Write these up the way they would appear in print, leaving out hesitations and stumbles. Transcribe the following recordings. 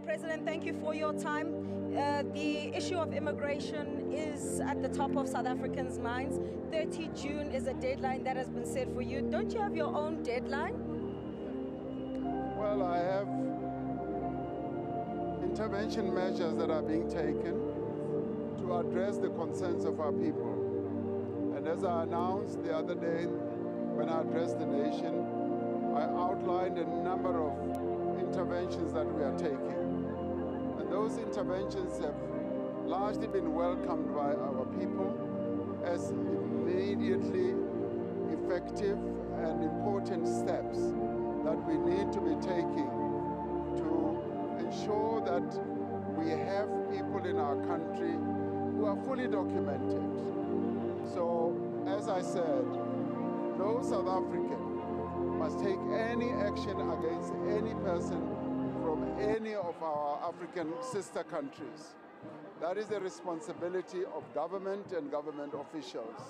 President, thank you for your time. The issue of immigration is at the top of South Africans' minds. 30 June is a deadline that has been set for you. Don't you have your own deadline? Well, I have intervention measures that are being taken to address the concerns of our people. And as I announced the other day when I addressed the nation, I outlined a number of interventions that we are taking. And those interventions have largely been welcomed by our people as immediately effective and important steps that we need to be taking to ensure that we have people in our country who are fully documented. So, as I said, no South African must take any action against any person from any of our African sister countries. That is the responsibility of government and government officials.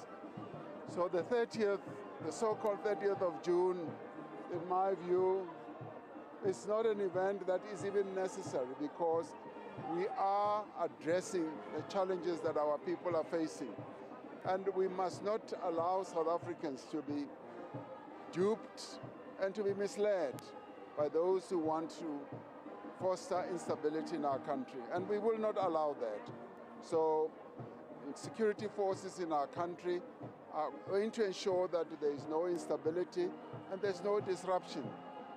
So the so-called 30th of June, in my view, is not an event that is even necessary because we are addressing the challenges that our people are facing. And we must not allow South Africans to be duped and to be misled by those who want to foster instability in our country. And we will not allow that. So security forces in our country are going to ensure that there is no instability and there's no disruption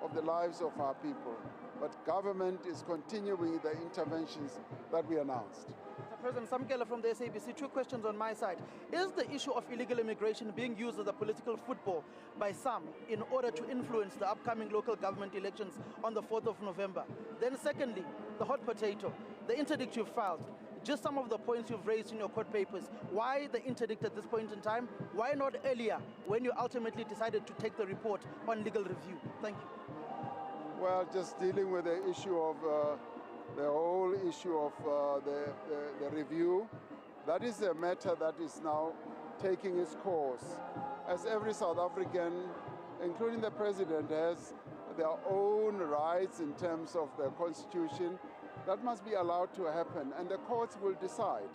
of the lives of our people. But government is continuing the interventions that we announced. President Samkela from the SABC, two questions on my side. Is the issue of illegal immigration being used as a political football by some in order to influence the upcoming local government elections on the 4th of November? Then secondly, the hot potato, the interdict you filed, just some of the points you've raised in your court papers. Why the interdict at this point in time? Why not earlier when you ultimately decided to take the report on legal review? Thank you. Well, just dealing with the issue of the whole issue of the review, that is a matter that is now taking its course. As every South African, including the President, has their own rights in terms of the Constitution, that must be allowed to happen, and the courts will decide.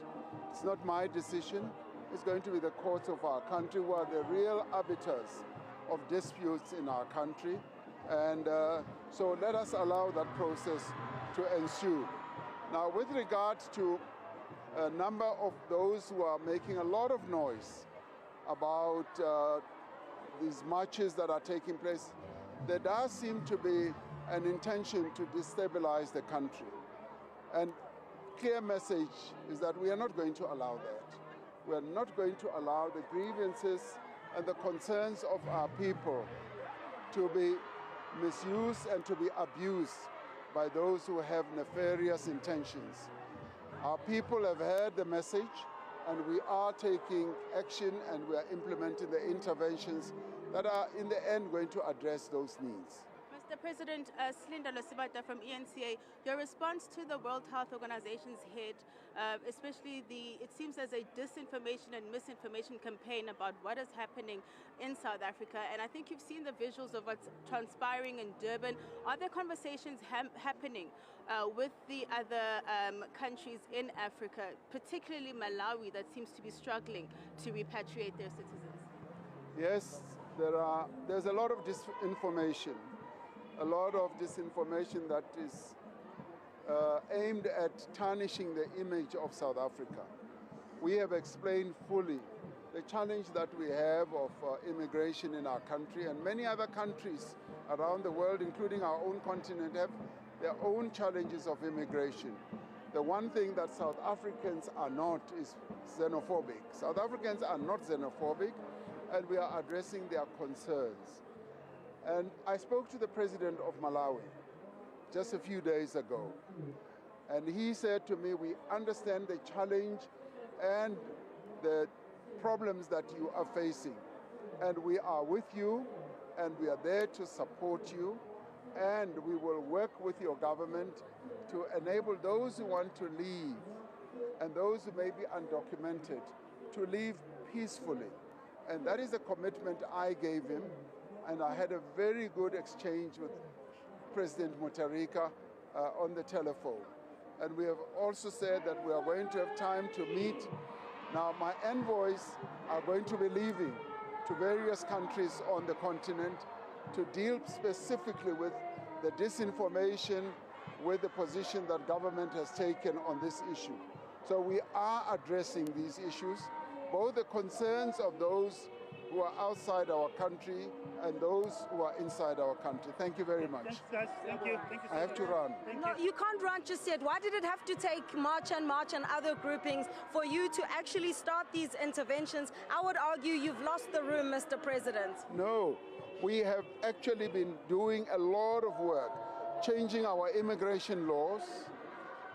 It's not my decision. It's going to be the courts of our country who are the real arbiters of disputes in our country. And so let us allow that process to ensue. Now, with regard to a number of those who are making a lot of noise about these marches that are taking place, there does seem to be an intention to destabilize the country. And clear message is that we are not going to allow that. We are not going to allow the grievances and the concerns of our people to be misused and to be abused by those who have nefarious intentions. Our people have heard the message, and we are taking action and we are implementing the interventions that are in the end going to address those needs. Mr. President, Silindalo Sibata from ENCA, your response to the World Health Organization's head, especially it seems there's a disinformation and misinformation campaign about what is happening in South Africa, and I think you've seen the visuals of what's transpiring in Durban. Are there conversations happening with the other countries in Africa, particularly Malawi, that seems to be struggling to repatriate their citizens? Yes, there's a lot of disinformation. A lot of disinformation that is aimed at tarnishing the image of South Africa. We have explained fully the challenge that we have of immigration in our country, and many other countries around the world, including our own continent, have their own challenges of immigration. The one thing that South Africans are not is xenophobic. South Africans are not xenophobic, and we are addressing their concerns. And I spoke to the president of Malawi just a few days ago, and he said to me, we understand the challenge and the problems that you are facing, and we are with you, and we are there to support you, and we will work with your government to enable those who want to leave and those who may be undocumented to leave peacefully. And that is a commitment I gave him. And I had a very good exchange with President Mutharika on the telephone. And we have also said that we are going to have time to meet. Now, my envoys are going to be leaving to various countries on the continent to deal specifically with the disinformation, with the position that government has taken on this issue. So we are addressing these issues, both the concerns of those who are outside our country and those who are inside our country. Thank you very much. Thanks, guys. Thank you. Thank you so I have to much. run. No, you can't run just yet. Why did it have to take March and other groupings for you to actually start these interventions? I would argue you've lost the room, Mr. President. No, we have actually been doing a lot of work, changing our immigration laws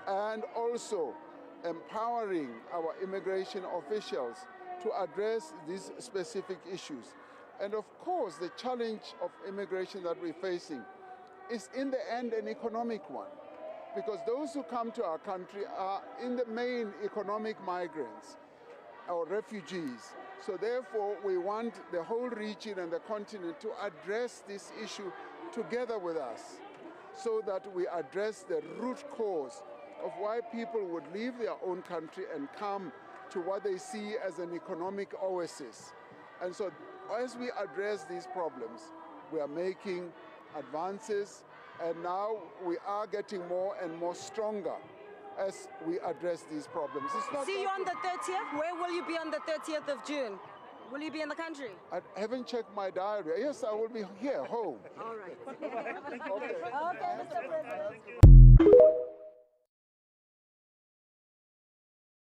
and also empowering our immigration officials to address these specific issues. And of course, the challenge of immigration that we're facing is in the end an economic one, because those who come to our country are in the main economic migrants or refugees. So therefore, we want the whole region and the continent to address this issue together with us, so that we address the root cause of why people would leave their own country and come to what they see as an economic oasis. And so as we address these problems, we are making advances, and now we are getting more and more stronger as we address these problems. It's not See you on the 30th. Where will you be on the 30th of June? Will you be in the country? I haven't checked my diary. Yes, I will be here, home. All right. Okay. Okay, Mr. President.